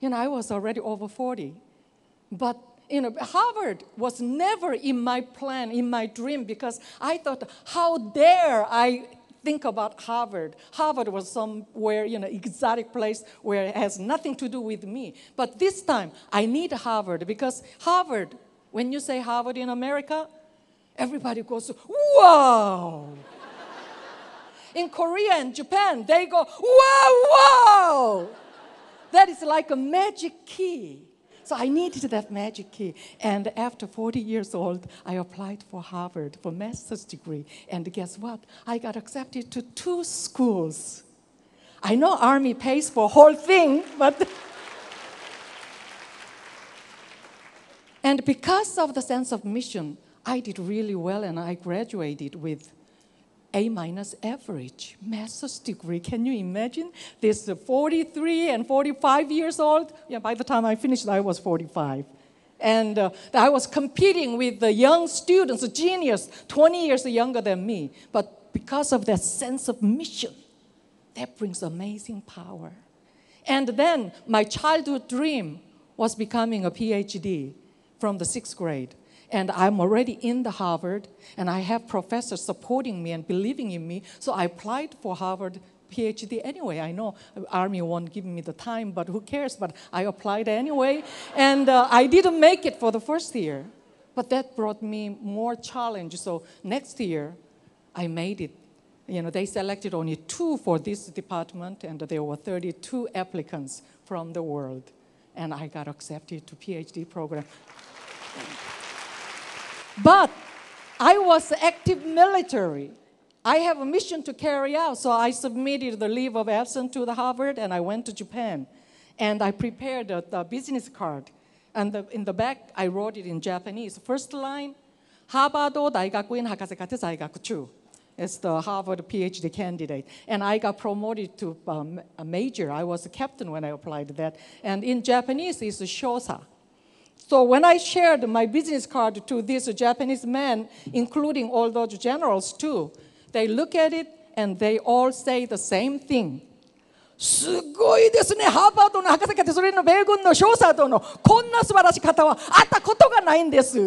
I was already over 40. But, Harvard was never in my plan, in my dream, because I thought, how dare I think about Harvard? Harvard was somewhere, exotic place where it has nothing to do with me. But this time, I need Harvard, because Harvard, when you say Harvard in America, everybody goes, wow. In Korea and Japan, they go, wow, wow. That is like a magic key. So I needed that magic key. And after 40 years old, I applied for Harvard for master's degree. And guess what? I got accepted to 2 schools. I know Army pays for the whole thing, but... And because of the sense of mission, I did really well, and I graduated with A- average, master's degree. Can you imagine? This 43 and 45 years old. Yeah, by the time I finished, I was 45. And I was competing with the young students, a genius, 20 years younger than me. But because of that sense of mission, that brings amazing power. And then my childhood dream was becoming a PhD from the 6th grade. And I'm already in the Harvard, and I have professors supporting me and believing in me. So I applied for Harvard PhD anyway. I know Army won't give me the time, but who cares? But I applied anyway. And I didn't make it for the first year. But that brought me more challenge. So next year, I made it. They selected only 2 for this department, and there were 32 applicants from the world. And I got accepted to PhD program. But I was active military. I have a mission to carry out, so I submitted the leave of absence to the Harvard, and I went to Japan. And I prepared the business card. And in the back, I wrote it in Japanese. First line, 하버드 다이각구인 학과생활 자격증. It's the Harvard PhD candidate. And I got promoted to a major. I was a captain when I applied that. And in Japanese, it's shosa. So when I shared my business card to this Japanese man, including all those generals too, they look at it and they all say the same thing. すごいですね、ハーバードの博士課程、それの米軍の少佐殿のこんな素晴らしい方は会ったことがないんです。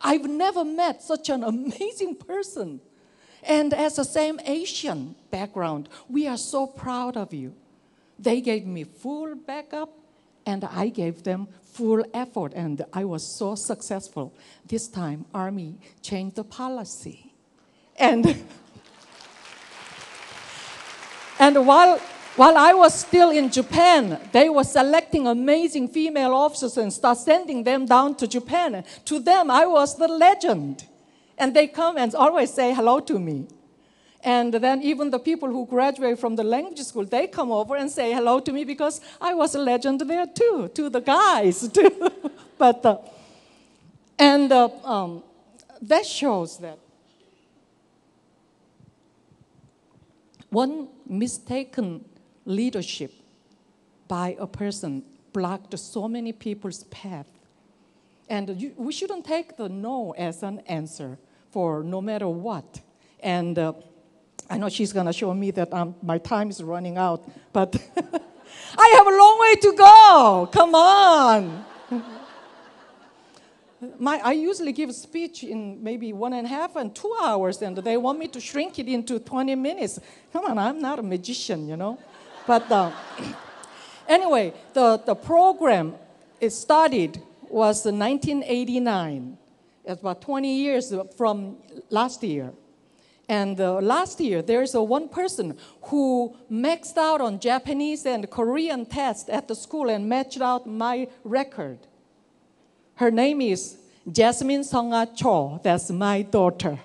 I've never met such an amazing person. And as the same Asian background, we are so proud of you. They gave me full backup, and I gave them full effort, and I was so successful. This time, Army changed the policy. And while I was still in Japan, they were selecting amazing female officers and start sending them down to Japan. To them, I was the legend. And they come and always say hello to me. And then even the people who graduate from the language school, they come over and say hello to me because I was a legend there too, to the guys too. But that shows that one mistaken leadership by a person blocked so many people's path. And we shouldn't take the no as an answer for no matter what. And I know she's going to show me that my time is running out, but I have a long way to go. Come on. I usually give a speech in maybe 1.5 and 2 hours, and they want me to shrink it into 20 minutes. Come on, I'm not a magician, But anyway, the program it started was 1989. It's about 20 years from last year. And last year, there's one person who maxed out on Japanese and Korean tests at the school and matched out my record. Her name is Jasmine Songa Cho. That's my daughter.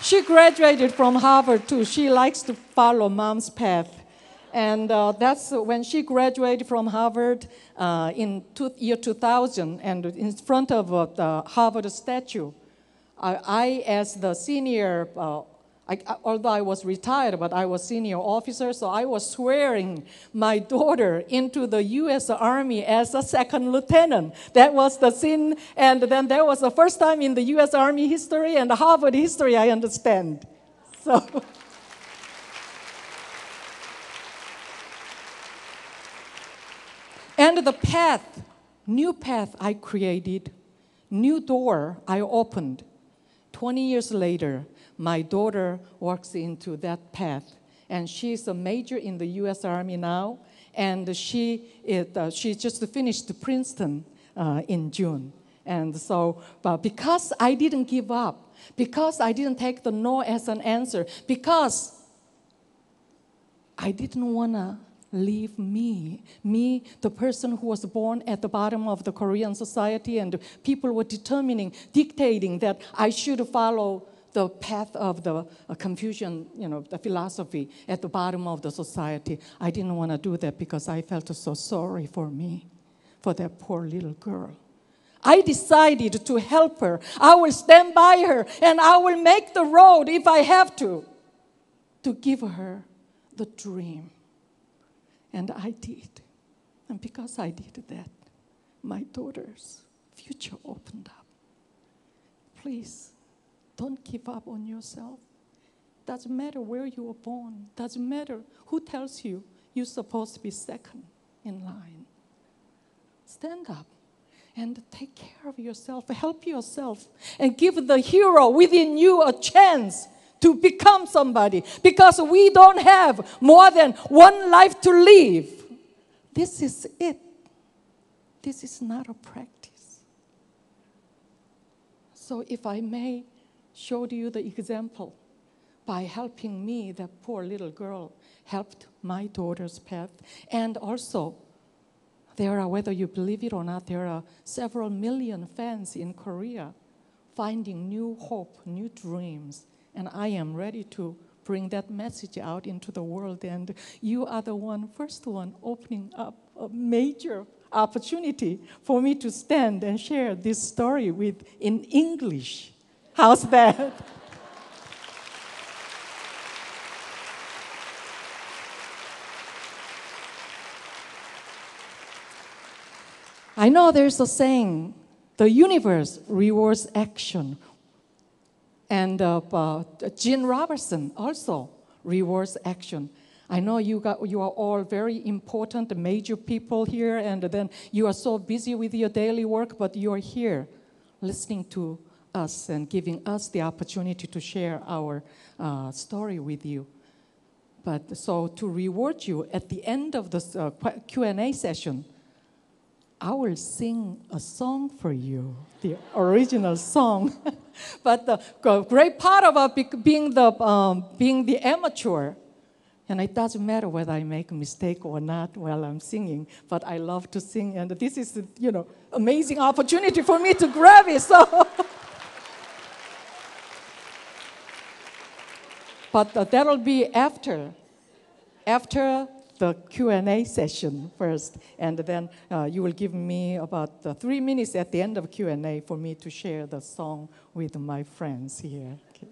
She graduated from Harvard, too. She likes to follow mom's path. And that's when she graduated from Harvard in year 2000, and in front of the Harvard statue, I as the senior, although I was retired, but I was senior officer, so I was swearing my daughter into the U.S. Army as a second lieutenant. That was the scene, and then that was the first time in the U.S. Army history and the Harvard history I understand. So, and the path, new path I created, new door I opened. 20 years later, my daughter walks into that path, and she's a major in the U.S. Army now, and she just finished Princeton in June. And so, but because I didn't give up, because I didn't take the no as an answer, because I didn't want to leave me, the person who was born at the bottom of the Korean society, and people were dictating that I should follow the path of the Confucian, the philosophy at the bottom of the society. I didn't want to do that because I felt so sorry for me, for that poor little girl. I decided to help her. I will stand by her, and I will make the road if I have to give her the dream. And I did. And because I did that, my daughter's future opened up. Please, don't give up on yourself. Doesn't matter where you were born. Doesn't matter who tells you you're supposed to be second in line. Stand up and take care of yourself. Help yourself. And give the hero within you a chance to become somebody, because we don't have more than one life to live. This is it. This is not a practice. So if I may show you the example, by helping me, that poor little girl helped my daughter's path. And also, there are, whether you believe it or not, there are several million fans in Korea finding new hope, new dreams. And I am ready to bring that message out into the world. And you are the first one opening up a major opportunity for me to stand and share this story in English. How's that? I know there's a saying, the universe rewards action. And Jin Robertson also rewards action. I know you are all very important, major people here, and then you are so busy with your daily work, but you are here listening to us and giving us the opportunity to share our story with you. But so to reward you, at the end of this Q&A session, I will sing a song for you, the original song. But the great part about being the amateur, and it doesn't matter whether I make a mistake or not while I'm singing, but I love to sing, and this is, amazing opportunity for me to grab it. So, but that'll be after the Q&A session first, and then you will give me about 3 minutes at the end of Q&A for me to share the song with my friends here. Okay.